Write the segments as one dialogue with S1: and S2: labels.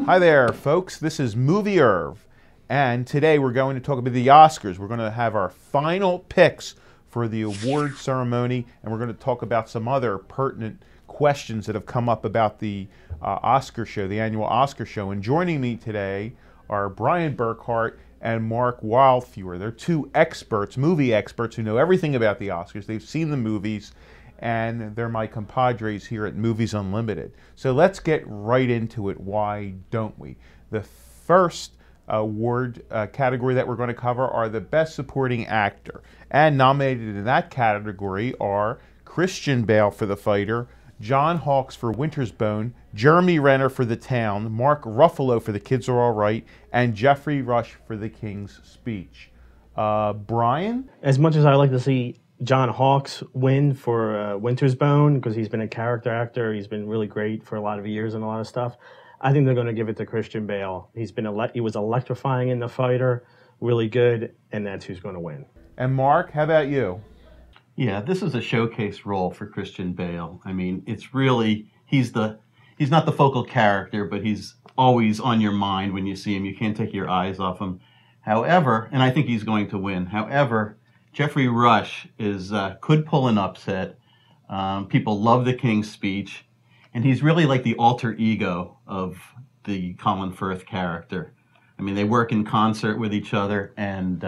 S1: Hi there, folks. This is Movie Irv, and today we're going to talk about the Oscars. We're going to have our final picks for the award ceremony, and we're going to talk about some other pertinent questions that have come up about the Oscar show, the annual Oscar show. And joining me today are Brian Burkhart and Mark Wildfewer. They're two experts, movie experts, who know everything about the Oscars. They've seen the movies, and they're my compadres here at Movies Unlimited. So let's get right into it. Why don't we? The first award category that we're going to cover are the Best Supporting Actor. And nominated in that category are Christian Bale for The Fighter, John Hawkes for Winter's Bone, Jeremy Renner for The Town, Mark Ruffalo for The Kids Are All Right, and Jeffrey Rush for The King's Speech. Brian?
S2: As much as I like to see John Hawkes win for Winter's Bone, because he's been a character actor, he's been really great for a lot of years and a lot of stuff, I think they're going to give it to Christian Bale. He was electrifying in The Fighter, really good, and that's who's going to win.
S1: And Mark, how about you?
S3: Yeah, this is a showcase role for Christian Bale. I mean, it's really, he's not the focal character, but he's always on your mind when you see him. You can't take your eyes off him. However, and I think he's going to win. However, Jeffrey Rush could pull an upset. People love The King's Speech, and he's really like the alter ego of the Colin Firth character. I mean, they work in concert with each other, and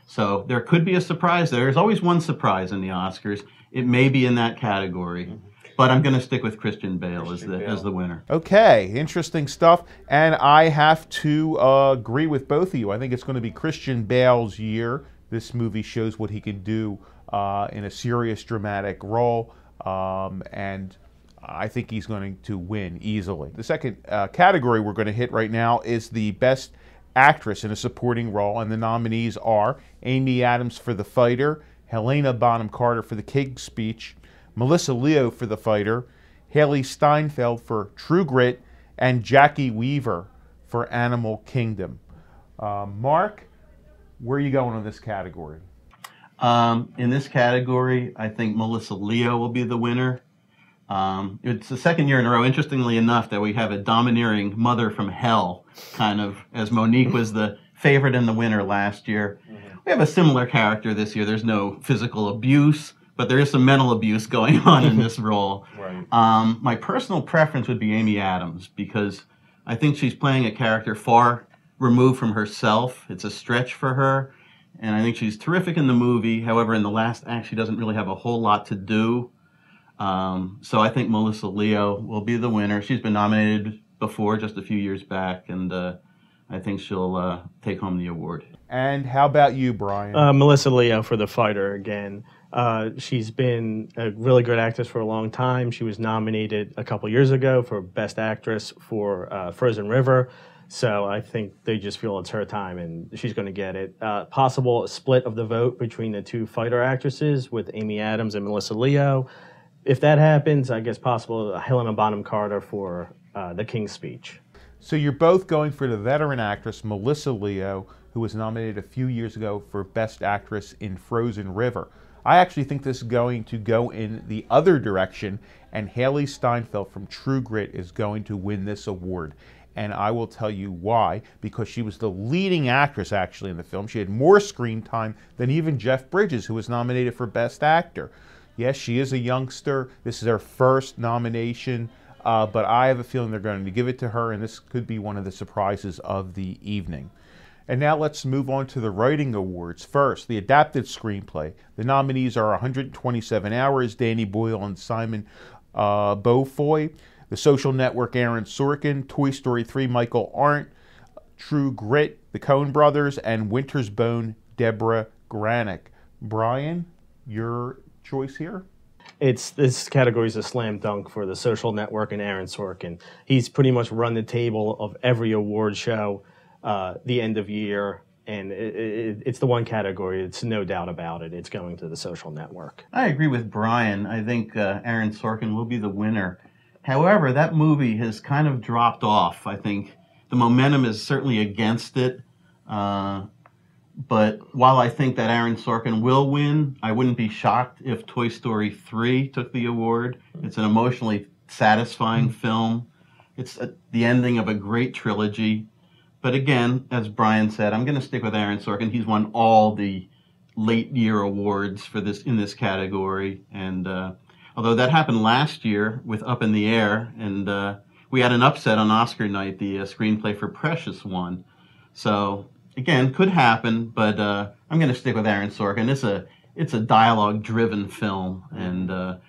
S3: so there could be a surprise. There's always one surprise in the Oscars. It may be in that category, but I'm going to stick with Christian Bale as the winner.
S1: Okay, interesting stuff, and I have to agree with both of you. I think it's going to be Christian Bale's year. This movie shows what he can do in a serious, dramatic role, and I think he's going to win easily. The second category we're going to hit right now is the Best Actress in a Supporting Role, and the nominees are Amy Adams for The Fighter, Helena Bonham Carter for The King's Speech, Melissa Leo for The Fighter, Haley Steinfeld for True Grit, and Jackie Weaver for Animal Kingdom. Mark, where are you going on this category?
S3: In this category, I think Melissa Leo will be the winner. It's the second year in a row, interestingly enough, that we have a domineering mother from hell, kind of, as Monique was the favorite and the winner last year. We have a similar character this year. There's no physical abuse, but there is some mental abuse going on in this role.
S2: Right.
S3: My personal preference would be Amy Adams, because I think she's playing a character far removed from herself. It's a stretch for her, and I think she's terrific in the movie. However, in the last act, she doesn't really have a whole lot to do. So I think Melissa Leo will be the winner. She's been nominated before, just a few years back, and I think she'll take home the award.
S1: And how about you, Brian?
S2: Melissa Leo for The Fighter again. She's been a really good actress for a long time. She was nominated a couple years ago for Best Actress for Frozen River. So I think they just feel it's her time, and she's going to get it. Possible split of the vote between the two fighter actresses with Amy Adams and Melissa Leo. If that happens, I guess possible Helena Bonham Carter for The King's Speech.
S1: So you're both going for the veteran actress Melissa Leo, who was nominated a few years ago for Best Actress in Frozen River. I actually think this is going to go in the other direction, and Haley Steinfeld from True Grit is going to win this award. And I will tell you why, because she was the leading actress actually in the film. She had more screen time than even Jeff Bridges, who was nominated for Best Actor. Yes, she is a youngster. This is her first nomination, but I have a feeling they're going to give it to her, and this could be one of the surprises of the evening. And now let's move on to the writing awards. First, the adapted screenplay. The nominees are 127 Hours, Danny Boyle and Simon Beaufoy. The Social Network, Aaron Sorkin. Toy Story 3, Michael Arndt. True Grit, the Coen Brothers. And Winter's Bone, Deborah Granick. Brian, your choice here?
S2: This category is a slam dunk for The Social Network and Aaron Sorkin. He's pretty much run the table of every award show, the end of year, and it's the one category. It's no doubt about it. It's going to The Social Network.
S3: I agree with Brian. I think Aaron Sorkin will be the winner. However, that movie has kind of dropped off. I think the momentum is certainly against it. But while I think that Aaron Sorkin will win, I wouldn't be shocked if Toy Story 3 took the award. It's an emotionally satisfying film. It's the ending of a great trilogy. But again, as Brian said, I'm going to stick with Aaron Sorkin. He's won all the late year awards for this in this category, and although that happened last year with Up in the Air, and we had an upset on Oscar night, the screenplay for Precious won. So again, could happen, but I'm going to stick with Aaron Sorkin. It's a dialogue-driven film, and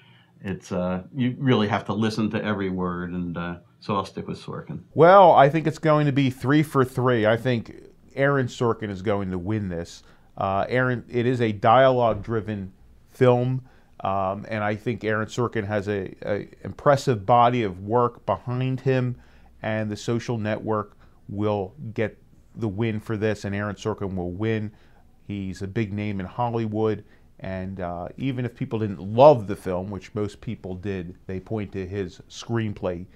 S3: it's you really have to listen to every word, and so I'll stick with Sorkin.
S1: Well, I think it's going to be 3 for 3. I think Aaron Sorkin is going to win this. It is a dialogue-driven film, and I think Aaron Sorkin has a impressive body of work behind him, and The Social Network will get the win for this, and Aaron Sorkin will win. He's a big name in Hollywood, and even if people didn't love the film, which most people did, they point to his screenplay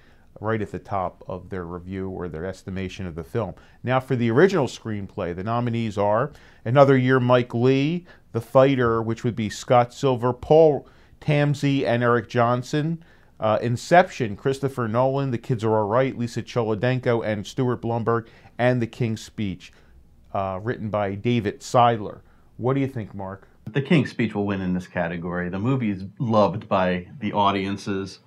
S1: right at the top of their review or their estimation of the film. Now for the original screenplay, the nominees are Another Year, Mike Leigh, The Fighter, which would be Scott Silver, Paul Tamsi, and Eric Johnson, Inception, Christopher Nolan, The Kids Are All Right, Lisa Cholodenko, and Stuart Blumberg, and The King's Speech, written by David Seidler. What do you think, Mark?
S3: The King's Speech will win in this category. The movie is loved by the audiences.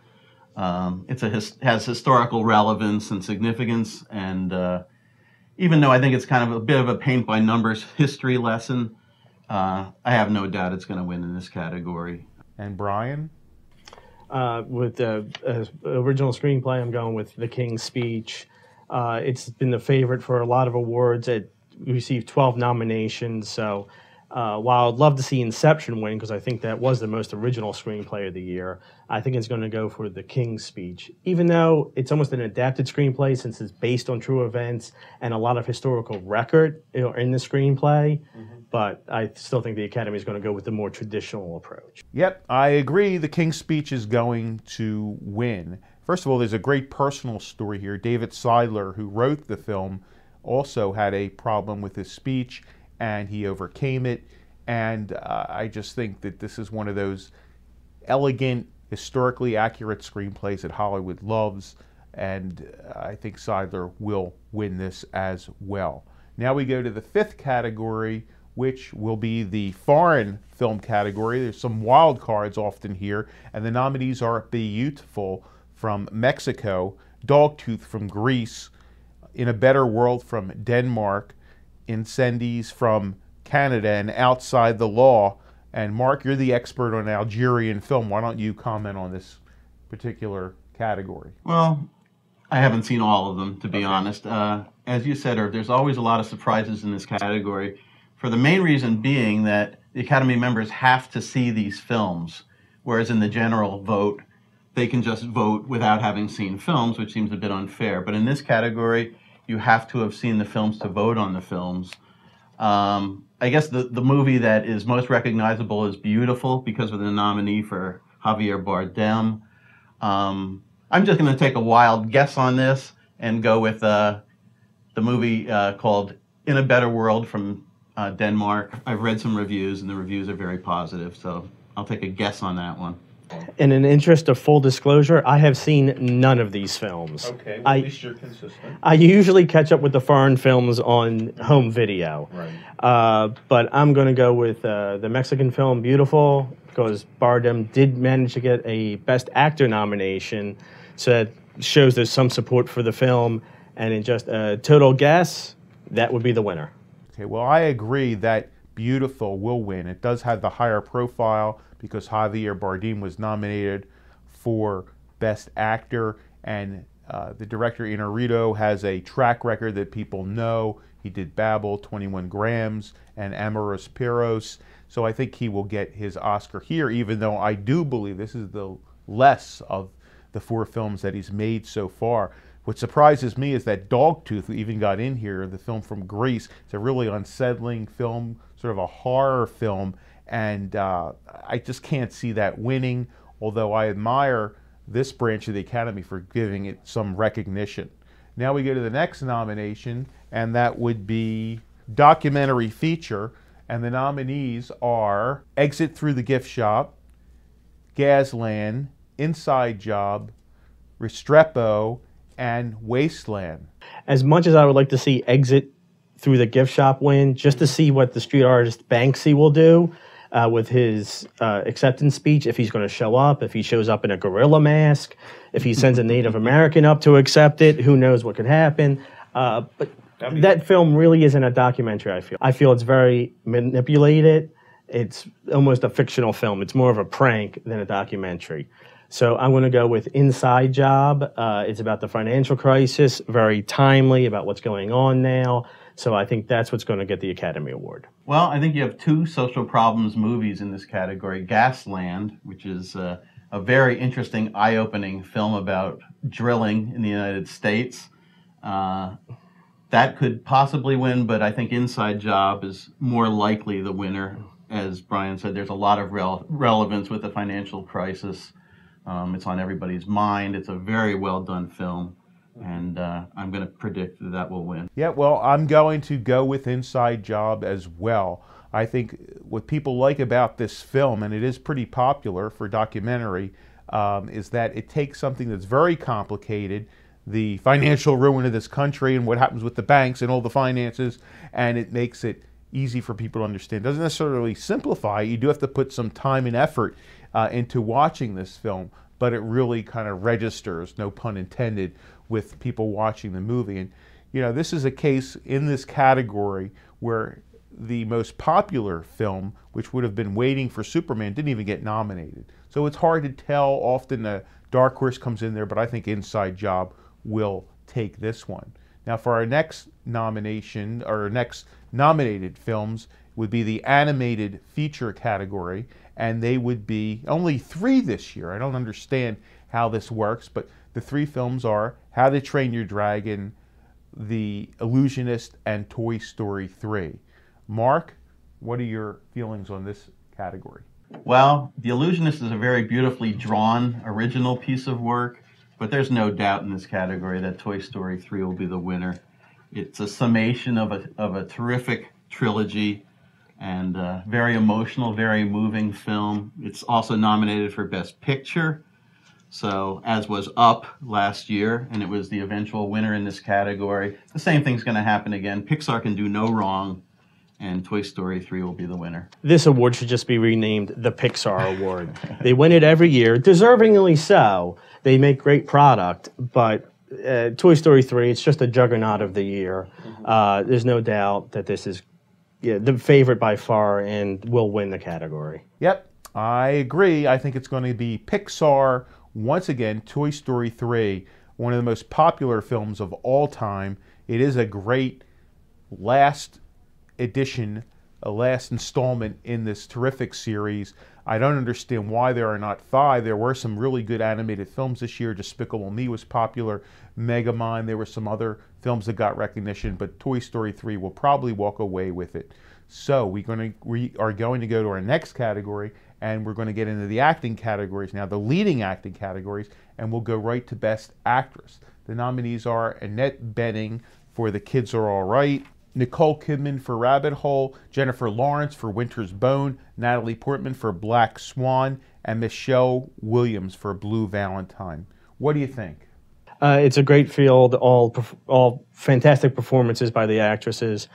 S3: Has historical relevance and significance, and even though I think it's kind of a bit of a paint-by-numbers history lesson, I have no doubt it's going to win in this category.
S1: And Brian?
S2: With the original screenplay, I'm going with The King's Speech. It's been the favorite for a lot of awards. It received 12 nominations, so while I'd love to see Inception win, because I think that was the most original screenplay of the year, I think it's going to go for The King's Speech. Even though it's almost an adapted screenplay since it's based on true events and a lot of historical record in the screenplay, but I still think the Academy is going to go with the more traditional approach.
S1: Yep, I agree. The King's Speech is going to win. First of all, there's a great personal story here. David Seidler, who wrote the film, also had a problem with his speech, and he overcame it. And I just think that this is one of those elegant, historically accurate screenplays that Hollywood loves, and I think Seidler will win this as well. Now we go to the 5th category, which will be the foreign film category. There's some wild cards often here, and the nominees are Beautiful from Mexico, Dogtooth from Greece, In a Better World from Denmark, Incendies from Canada, and Outside the Law. And Mark, you're the expert on Algerian film. Why don't you comment on this particular category?
S3: Well, I haven't seen all of them, to be honest. As you said, there's always a lot of surprises in this category, for the main reason being that the Academy members have to see these films, whereas in the general vote, they can just vote without having seen films, which seems a bit unfair. But in this category, you have to have seen the films to vote on the films. I guess the movie that is most recognizable is Beautiful because of the nominee for Javier Bardem. I'm just going to take a wild guess on this and go with the movie called In a Better World from Denmark. I've read some reviews, and the reviews are very positive, so I'll take a guess on that one.
S2: In an interest of full disclosure, I have seen none of these films.
S1: Okay, well, at least you're consistent.
S2: I usually catch up with the foreign films on home video.
S1: Right.
S2: But I'm going to go with the Mexican film Beautiful, because Bardem did manage to get a Best Actor nomination, so that shows there's some support for the film. And in just a total guess, that would be the winner.
S1: Okay, well, I agree that Beautiful will win. It does have the higher profile because Javier Bardem was nominated for Best Actor, and the director Inarritu has a track record that people know. He did Babel, 21 Grams, and Amores Perros, so I think he will get his Oscar here, even though I do believe this is the less of the 4 films that he's made so far. What surprises me is that Dogtooth even got in here, the film from Greece. It's a really unsettling film, sort of a horror film, and I just can't see that winning, although I admire this branch of the Academy for giving it some recognition. Now we go to the next nomination, and that would be Documentary Feature, and the nominees are Exit Through the Gift Shop, Gasland, Inside Job, Restrepo, and Wasteland.
S2: As much as I would like to see Exit through the gift shop win, just to see what the street artist Banksy will do with his acceptance speech, if he's going to show up, if he shows up in a gorilla mask, if he sends a Native American up to accept it, who knows what could happen. But that film really isn't a documentary, I feel. I feel it's very manipulated. It's almost a fictional film. It's more of a prank than a documentary. So I'm going to go with Inside Job. It's about the financial crisis, very timely about what's going on now. So I think that's what's going to get the Academy Award.
S3: Well, I think you have two social problems movies in this category. Gasland, which is a very interesting, eye-opening film about drilling in the United States. That could possibly win, but I think Inside Job is more likely the winner. As Brian said, there's a lot of relevance with the financial crisis. It's on everybody's mind. It's a very well-done film. And I'm going to predict that will win.
S1: Yeah, well, I'm going to go with Inside Job as well. I think what people like about this film, and it is pretty popular for documentary, is that it takes something that's very complicated, the financial ruin of this country and what happens with the banks and all the finances, and it makes it easy for people to understand. It doesn't necessarily simplify. You do have to put some time and effort into watching this film, but it really kind of registers, no pun intended, with people watching the movie. And this is a case in this category where the most popular film, which would have been Waiting for Superman, didn't even get nominated. So it's hard to tell. Often a dark horse comes in there, but I think Inside Job will take this one. Now for our next nomination, or our next nominated films, would be the animated feature category, and they would be only 3 this year. I don't understand how this works, but the 3 films are How to Train Your Dragon, The Illusionist, and Toy Story 3. Mark, what are your feelings on this category?
S3: Well, The Illusionist is a very beautifully drawn, original piece of work, but there's no doubt in this category that Toy Story 3 will be the winner. It's a summation of a terrific trilogy and a very emotional, very moving film. It's also nominated for Best Picture. So, as was Up last year, and it was the eventual winner in this category. The same thing's going to happen again. Pixar can do no wrong, and Toy Story 3 will be the winner.
S2: This award should just be renamed the Pixar Award. They win it every year, deservingly so. They make great product, but Toy Story 3, it's just a juggernaut of the year. There's no doubt that this is the favorite by far and will win the category.
S1: Yep, I agree. I think it's going to be Pixar. Once again, Toy Story 3, one of the most popular films of all time. It is a great last edition, a last installment in this terrific series. I don't understand why there are not 5. There were some really good animated films this year. Despicable Me was popular. Megamind. There were some other films that got recognition, but Toy Story 3 will probably walk away with it. So we are going to go to our next category, and we're going to get into the acting categories now, the leading acting categories, and we'll go right to Best Actress. The nominees are Annette Bening for The Kids Are All Right, Nicole Kidman for Rabbit Hole, Jennifer Lawrence for Winter's Bone, Natalie Portman for Black Swan, and Michelle Williams for Blue Valentine. What do you think?
S2: It's a great field, all fantastic performances by the actresses.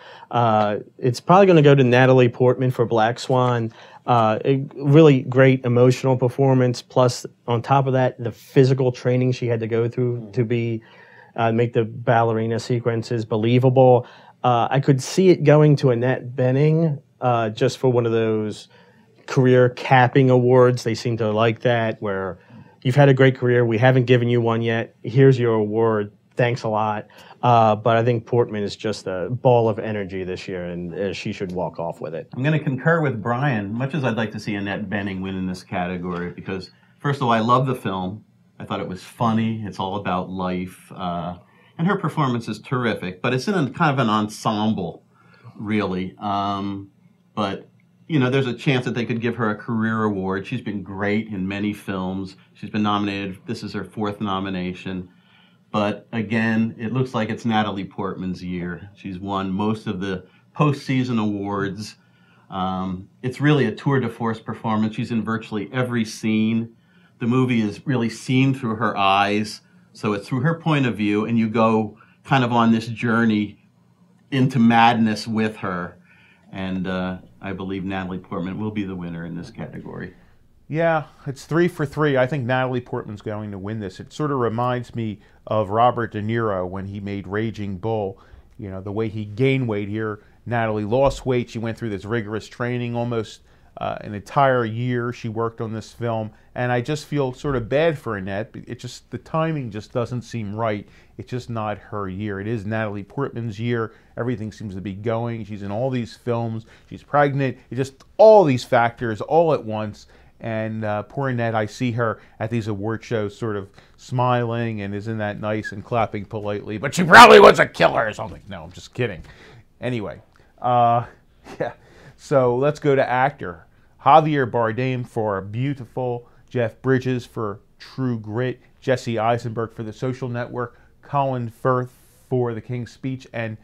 S2: It's probably going to go to Natalie Portman for Black Swan. A really great emotional performance, plus on top of that, the physical training she had to go through to make the ballerina sequences believable. I could see it going to Annette Bening just for one of those career capping awards. They seem to like that, where you've had a great career. We haven't given you one yet. Here's your award. Thanks a lot. But I think Portman is just a ball of energy this year, and she should walk off with it.
S3: I'm going to concur with Brian, much as I'd like to see Annette Bening win in this category, because, first of all, I love the film. I thought it was funny. It's all about life. And her performance is terrific, but it's in a kind of an ensemble, really. But there's a chance that they could give her a career award. She's been great in many films. She's been nominated. This is her 4th nomination. But again, it looks like it's Natalie Portman's year. She's won most of the postseason awards. It's really a tour de force performance. She's in virtually every scene. The movie is really seen through her eyes. So it's through her point of view, and you go kind of on this journey into madness with her. And I believe Natalie Portman will be the winner in this category.
S1: Yeah, it's 3 for 3. I think Natalie Portman's going to win this. It sort of reminds me of Robert De Niro when he made Raging Bull. You know, the way he gained weight here. Natalie lost weight. She went through this rigorous training, almost an entire year she worked on this film. And I just feel sort of bad for Annette. It just, the timing just doesn't seem right. It's just not her year. It is Natalie Portman's year. Everything seems to be going. She's in all these films. She's pregnant. It's just all these factors all at once. And poor Annette, I see her at these award shows sort of smiling and isn't that nice and clapping politely, but she probably was a killer or something. No, I'm just kidding. Anyway, yeah. So let's go to actor. Javier Bardem for Beautiful, Jeff Bridges for True Grit, Jesse Eisenberg for The Social Network, Colin Firth for The King's Speech, and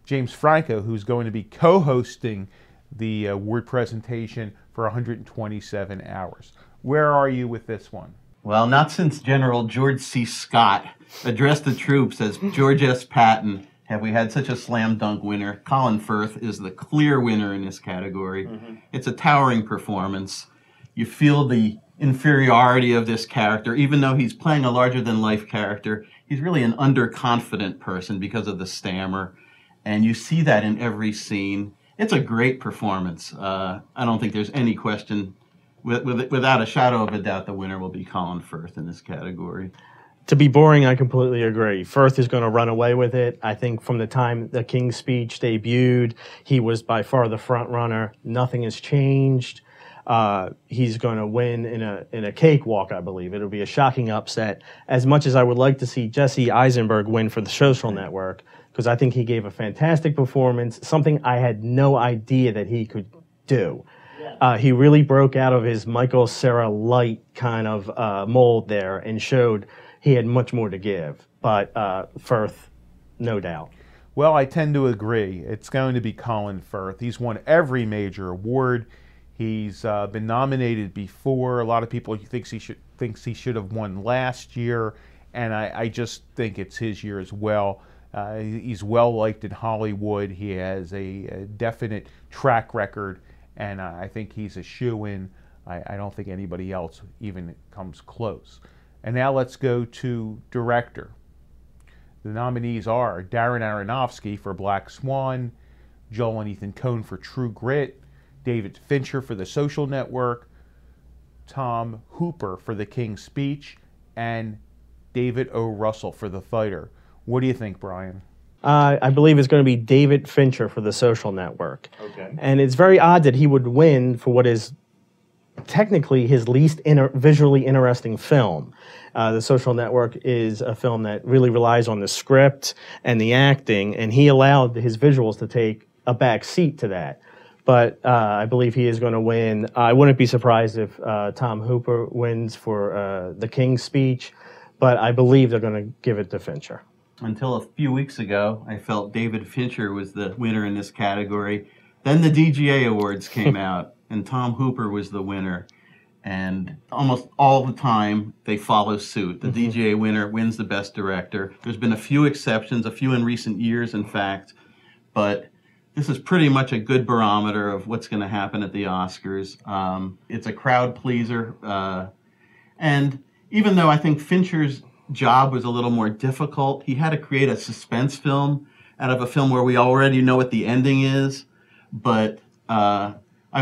S1: James Franco, who's going to be co-hosting the award presentation for 127 hours. Where are you with this one?
S3: Well, not since General George C. Scott addressed the troops as George S. Patton have we had such a slam dunk winner. Colin Firth is the clear winner in this category. It's a towering performance. You feel the inferiority of this character, even though he's playing a larger-than-life character. He's really an underconfident person because of the stammer, and you see that in every scene. It's a great performance. I don't think there's any question. Without a shadow of a doubt, the winner will be Colin Firth in this category.
S2: To be boring, I completely agree. Firth is going to run away with it. I think from the time The King's Speech debuted, he was by far the front runner. Nothing has changed. He's going to win in a cakewalk, I believe. It'll be a shocking upset. As much as I would like to see Jesse Eisenberg win for The Social Network, because I think he gave a fantastic performance, something I had no idea that he could do. He really broke out of his Michael Cera light kind of mold there and showed he had much more to give. But Firth, no doubt.
S1: Well, I tend to agree. It's going to be Colin Firth. He's won every major award. He's been nominated before. A lot of people thinks he should have won last year, and I just think it's his year as well. He's well liked in Hollywood. He has a definite track record, and I think he's a shoo-in. I don't think anybody else even comes close. And now let's go to director. The nominees are Darren Aronofsky for Black Swan, Joel and Ethan Coen for True Grit, David Fincher for The Social Network, Tom Hooper for The King's Speech, and David O. Russell for The Fighter. What do you think, Brian?
S2: I believe it's going to be David Fincher for The Social Network.
S1: Okay.
S2: And it's very odd that he would win for what is technically his least visually interesting film. The Social Network is a film that really relies on the script and the acting, and he allowed his visuals to take a back seat to that. But I believe he is going to win. I wouldn't be surprised if Tom Hooper wins for The King's Speech, but I believe they're going to give it to Fincher.
S3: Until a few weeks ago, I felt David Fincher was the winner in this category. Then the DGA Awards came out, and Tom Hooper was the winner. And almost all the time, they follow suit. The DGA winner wins the Best Director. There's been a few exceptions, a few in recent years, in fact. But this is pretty much a good barometer of what's going to happen at the Oscars. It's a crowd pleaser. And even though I think Fincher's job was a little more difficult, he had to create a suspense film out of a film where we already know what the ending is. But I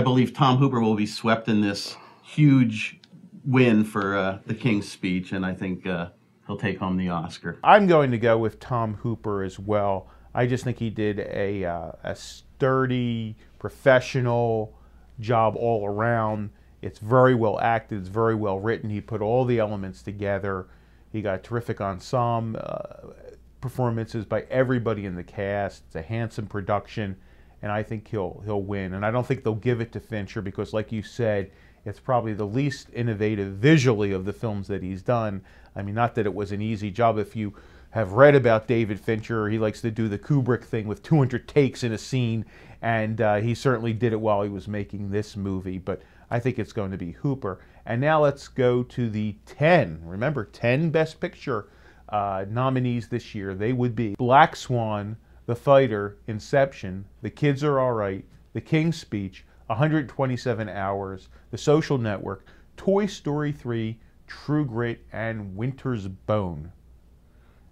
S3: believe Tom Hooper will be swept in this huge win for The King's Speech, and I think he'll take home the Oscar.
S1: I'm going to go with Tom Hooper as well. I just think he did a sturdy, professional job all around. It's very well acted. It's very well written. He put all the elements together. He got terrific ensemble performances by everybody in the cast. It's a handsome production, and I think he'll win. And I don't think they'll give it to Fincher because, like you said, it's probably the least innovative visually of the films that he's done. I mean, not that it was an easy job. If you have read about David Fincher, he likes to do the Kubrick thing with 200 takes in a scene, and he certainly did it while he was making this movie. But I think it's going to be Hooper. And now let's go to the 10. Remember, 10 Best Picture nominees this year, they would be Black Swan, The Fighter, Inception, The Kids Are Alright, The King's Speech, 127 Hours, The Social Network, Toy Story 3, True Grit, and Winter's Bone.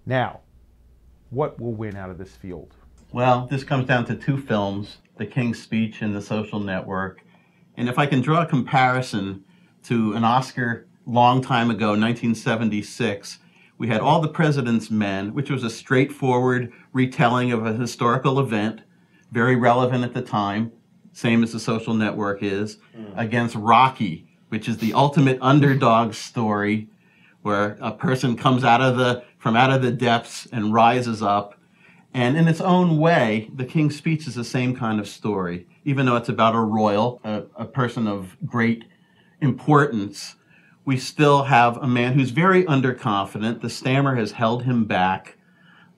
S1: Now, what will win out of this field?
S3: Well, this comes down to two films, The King's Speech and The Social Network. And if I can draw a comparison to an Oscar long time ago, 1976, we had All the President's Men, which was a straightforward retelling of a historical event, very relevant at the time, same as The Social Network is, against Rocky, which is the ultimate underdog story, where a person comes from out of the depths and rises up. And in its own way, The King's Speech is the same kind of story, even though it's about a royal, a person of great importance. We still have a man who's very underconfident. The stammer has held him back.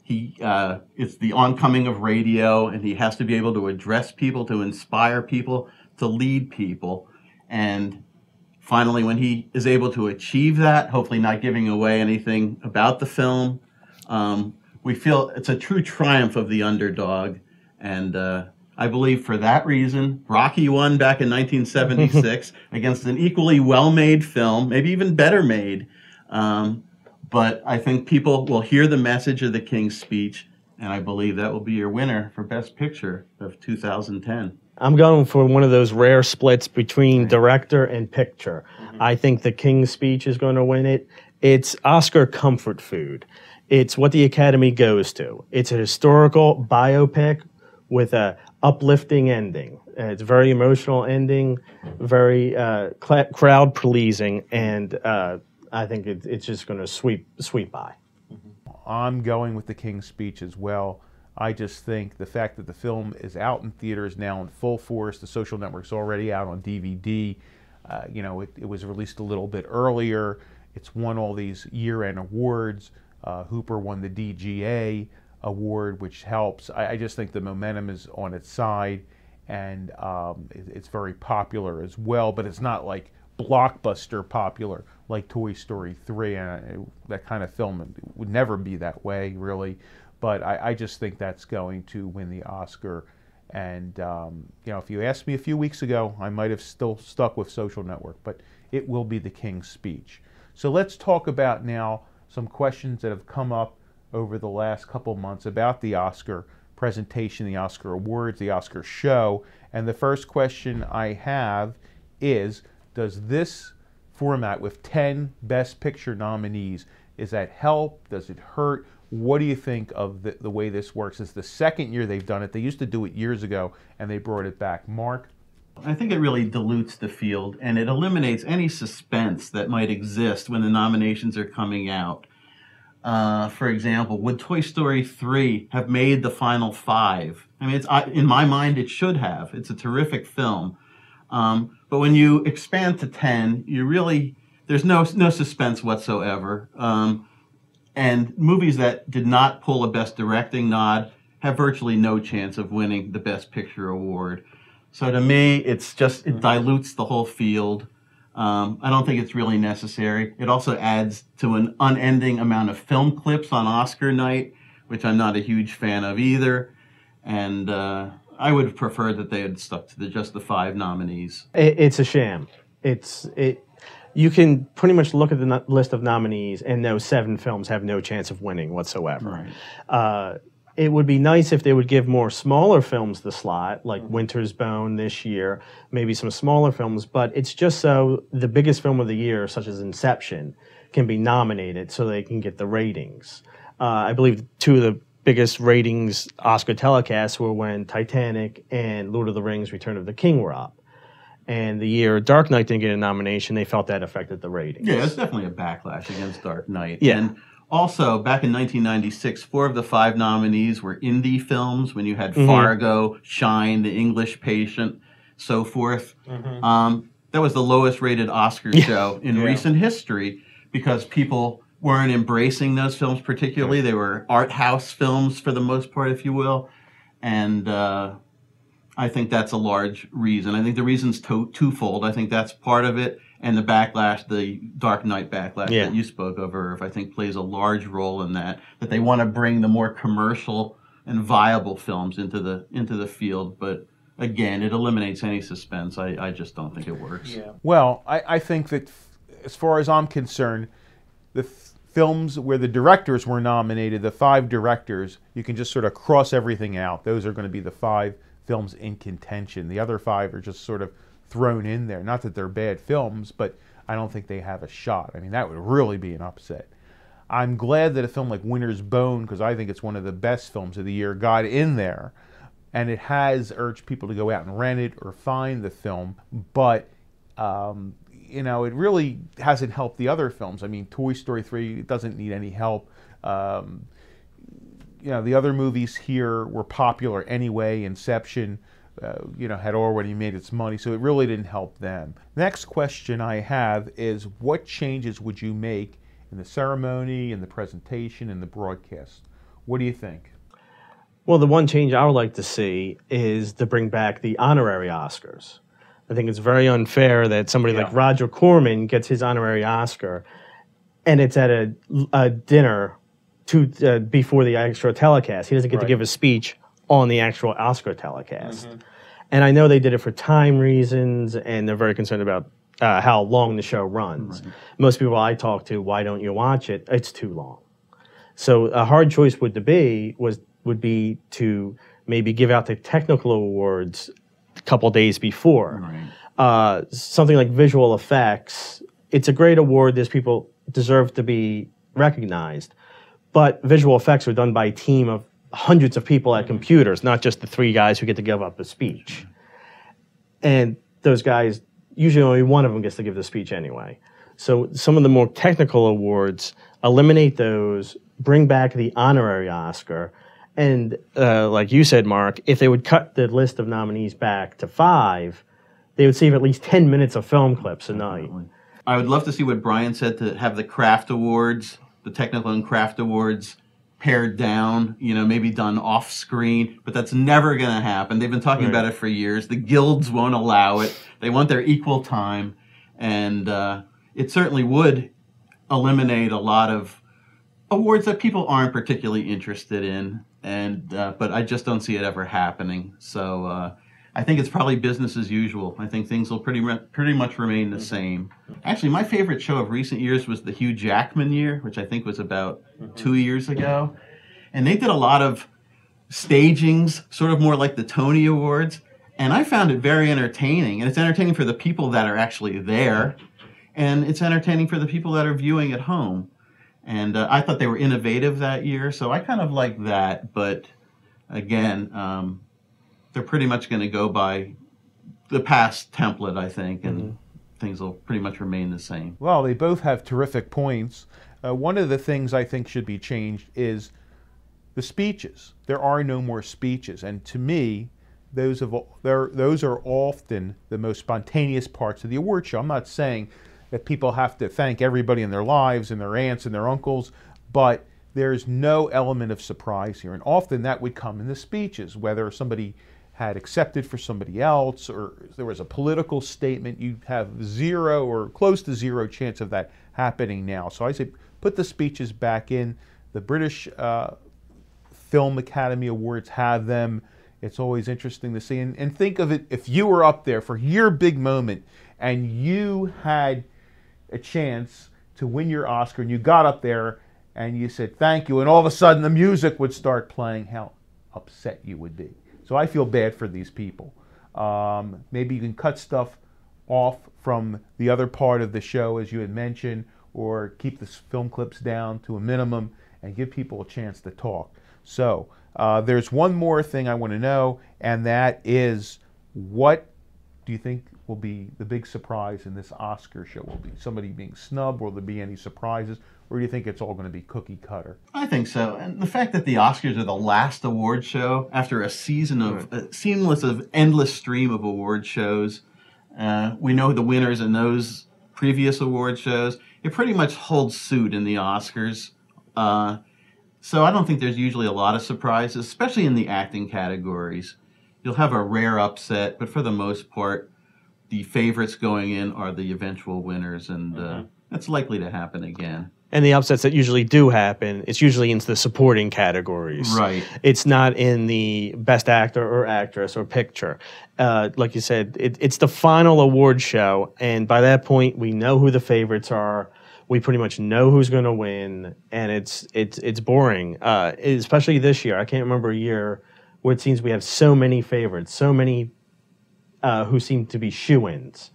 S3: It's the oncoming of radio, and he has to be able to address people, to inspire people, to lead people. And finally, when he is able to achieve that, hopefully not giving away anything about the film, we feel it's a true triumph of the underdog. And I believe for that reason, Rocky won back in 1976 against an equally well-made film, maybe even better made. But I think people will hear the message of The King's Speech, and I believe that will be your winner for Best Picture of 2010.
S2: I'm going for one of those rare splits between director and picture. I think The King's Speech is going to win it. It's Oscar comfort food. It's what the Academy goes to. It's a historical biopic with a uplifting ending. It's a very emotional ending, very crowd pleasing, and I think it's just going to sweep by.
S1: I'm going with The King's Speech as well. I just think the fact that the film is out in theaters now in full force, The Social Network's already out on DVD. It was released a little bit earlier. It's won all these year-end awards. Hooper won the DGA award, which helps. I just think the momentum is on its side, and it's very popular as well, but it's not like blockbuster popular like Toy Story 3, and that kind of film would never be that way, really. But I just think that's going to win the Oscar. And, if you asked me a few weeks ago, I might have still stuck with Social Network, but it will be The King's Speech. So let's talk about now some questions that have come up over the last couple months about the Oscar presentation, the Oscar awards, the Oscar show. And the first question I have is, does this format with 10 Best Picture nominees, is that help? Does it hurt? What do you think of the way this works? It's the second year they've done it. They used to do it years ago, and they brought it back. Mark?
S3: I think it really dilutes the field, and it eliminates any suspense that might exist when the nominations are coming out. For example, would Toy Story 3 have made the final 5? I mean, in my mind, it should have. It's a terrific film. But when you expand to 10, there's no suspense whatsoever. And movies that did not pull a Best Directing nod have virtually no chance of winning the Best Picture award. So to me, it dilutes the whole field. I don't think it's really necessary. It also adds to an unending amount of film clips on Oscar night, which I'm not a huge fan of either. And I would have preferred that they had stuck to just the 5 nominees.
S2: It's a sham. You can pretty much look at the list of nominees and know 7 films have no chance of winning whatsoever. Right. It would be nice if they would give more smaller films the slot, like Winter's Bone this year, maybe some smaller films, but it's just so the biggest film of the year, such as Inception, can be nominated so they can get the ratings. I believe 2 of the biggest ratings Oscar telecasts were when Titanic and Lord of the Rings Return of the King were up. And the year Dark Knight didn't get a nomination, they felt that affected the ratings.
S3: Yeah, it's definitely a backlash against Dark Knight.
S2: Yeah.
S3: And also, back in 1996, 4 of the 5 nominees were indie films, when you had Fargo, Shine, The English Patient, so forth. That was the lowest rated Oscar show in recent history, because people weren't embracing those films particularly. They were art house films for the most part, if you will. And I think that's a large reason. I think the reason's twofold. I think that's part of it. and the backlash, the Dark Knight backlash
S2: Yeah.
S3: that you spoke of, Irv, I think plays a large role in that they want to bring the more commercial and viable films into the field. But again, it eliminates any suspense. I just don't think it works.
S4: Yeah.
S1: Well, I think that as far as I'm concerned, the films where the directors were nominated, the 5 directors, you can just sort of cross everything out. Those are going to be the 5 films in contention. The other 5 are just sort of thrown in there. Not that they're bad films, but I don't think they have a shot. I mean, that would really be an upset. I'm glad that a film like Winter's Bone, because I think it's one of the best films of the year, got in there. And it has urged people to go out and rent it or find the film. But, you know, it really hasn't helped the other films. I mean, Toy Story 3 doesn't need any help. You know, the other movies here were popular anyway. Inception, you know, had already made its money, so it really didn't help them. Next question I have is, what changes would you make in the ceremony, in the presentation, in the broadcast? What do you think?
S2: Well, the one change I would like to see is to bring back the honorary Oscars. I think it's very unfair that somebody like Roger Corman gets his honorary Oscar, and it's at a dinner before the actual telecast. He doesn't get to give a speech on the actual Oscar telecast. And I know they did it for time reasons, and they're very concerned about how long the show runs. Most people I talk to, why don't you watch it? It's too long. So a hard choice would be to maybe give out the technical awards a couple days before. Something like visual effects, it's a great award. There's people deserve to be recognized. But visual effects are done by a team of hundreds of people at computers, not just the 3 guys who get to give up a speech. And those guys, usually only one of them gets to give the speech anyway. So some of the more technical awards, eliminate those, bring back the honorary Oscar. And like you said, Mark, if they would cut the list of nominees back to 5, they would save at least 10 minutes of film clips a night.
S3: I would love to see what Brian said, to have the craft awards, the technical and craft awards, pared down, you know, maybe done off screen, but that's never going to happen. They've been talking about it for years. The guilds won't allow it. They want their equal time, and it certainly would eliminate a lot of awards that people aren't particularly interested in, and but I just don't see it ever happening. So I think it's probably business as usual. I think things will pretty much remain the same. Actually, my favorite show of recent years was the Hugh Jackman year, which I think was about 2 years ago. And they did a lot of stagings, sort of more like the Tony Awards. And I found it very entertaining. And it's entertaining for the people that are actually there. And it's entertaining for the people that are viewing at home. And I thought they were innovative that year. So I kind of like that. But again, they're pretty much going to go by the past template, I think, and things will pretty much remain the same.
S1: Well, they both have terrific points. One of the things I think should be changed is the speeches. There are no more speeches, and to me, those are often the most spontaneous parts of the award show. I'm not saying that people have to thank everybody in their lives and their aunts and their uncles, but there's no element of surprise here, and often that would come in the speeches, whether somebody had accepted for somebody else or there was a political statement. You have zero or close to zero chance of that happening now. So I say put the speeches back in. The British Film Academy Awards have them. It's always interesting to see. And think of it, if you were up there for your big moment and you had a chance to win your Oscar and you got up there and you said thank you, and all of a sudden the music would start playing, how upset you would be. So I feel bad for these people. Maybe you can cut stuff off from the other part of the show, as you had mentioned, or keep the film clips down to a minimum and give people a chance to talk. So there's one more thing I want to know, and that is, what do you think will be the big surprise in this Oscar show? Will be somebody being snubbed? Will there be any surprises? Or do you think it's all going to be cookie cutter?
S3: I think so. And the fact that the Oscars are the last award show after a season of endless stream of award shows, we know the winners in those previous award shows. It pretty much holds suit in the Oscars. So I don't think there's usually a lot of surprises, especially in the acting categories. You'll have a rare upset, but for the most part, the favorites going in are the eventual winners, and that's likely to happen again.
S2: And the upsets that usually do happen, it's usually into the supporting categories.
S3: Right.
S2: It's not in the best actor or actress or picture. Like you said, it's the final award show, and by that point, we know who the favorites are. We pretty much know who's going to win, and it's boring, especially this year. I can't remember a year where it seems we have so many favorites, so many who seem to be shoo-ins.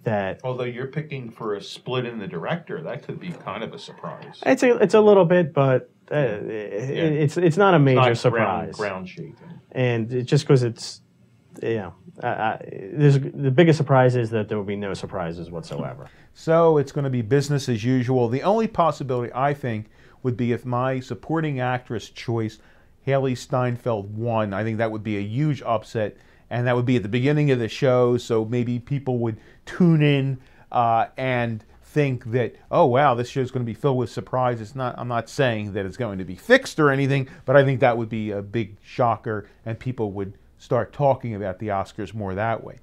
S2: That
S1: although you're picking for a split in the director, that could be kind of a surprise.
S2: It's a little bit, but it's not a major surprise.
S1: Ground shaking.
S2: And it just because it's there's the biggest surprise is that there will be no surprises whatsoever.
S1: So it's going to be business as usual. The only possibility I think would be if my supporting actress choice, Haley Steinfeld, won. I think that would be a huge upset. And that would be at the beginning of the show, so maybe people would tune in and think that, oh wow, this show's going to be filled with surprises. I'm not saying that it's going to be fixed or anything, but I think that would be a big shocker, and people would start talking about the Oscars more that way.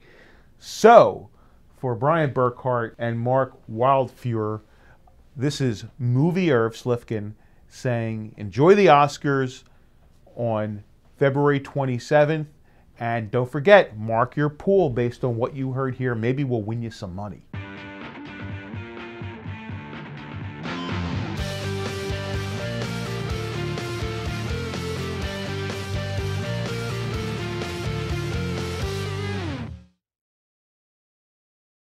S1: So, for Brian Burkhart and Mark Wildfuhr, this is Movie Irv Slifkin saying, enjoy the Oscars on February 27th. And don't forget, mark your pool based on what you heard here. Maybe we'll win you some money.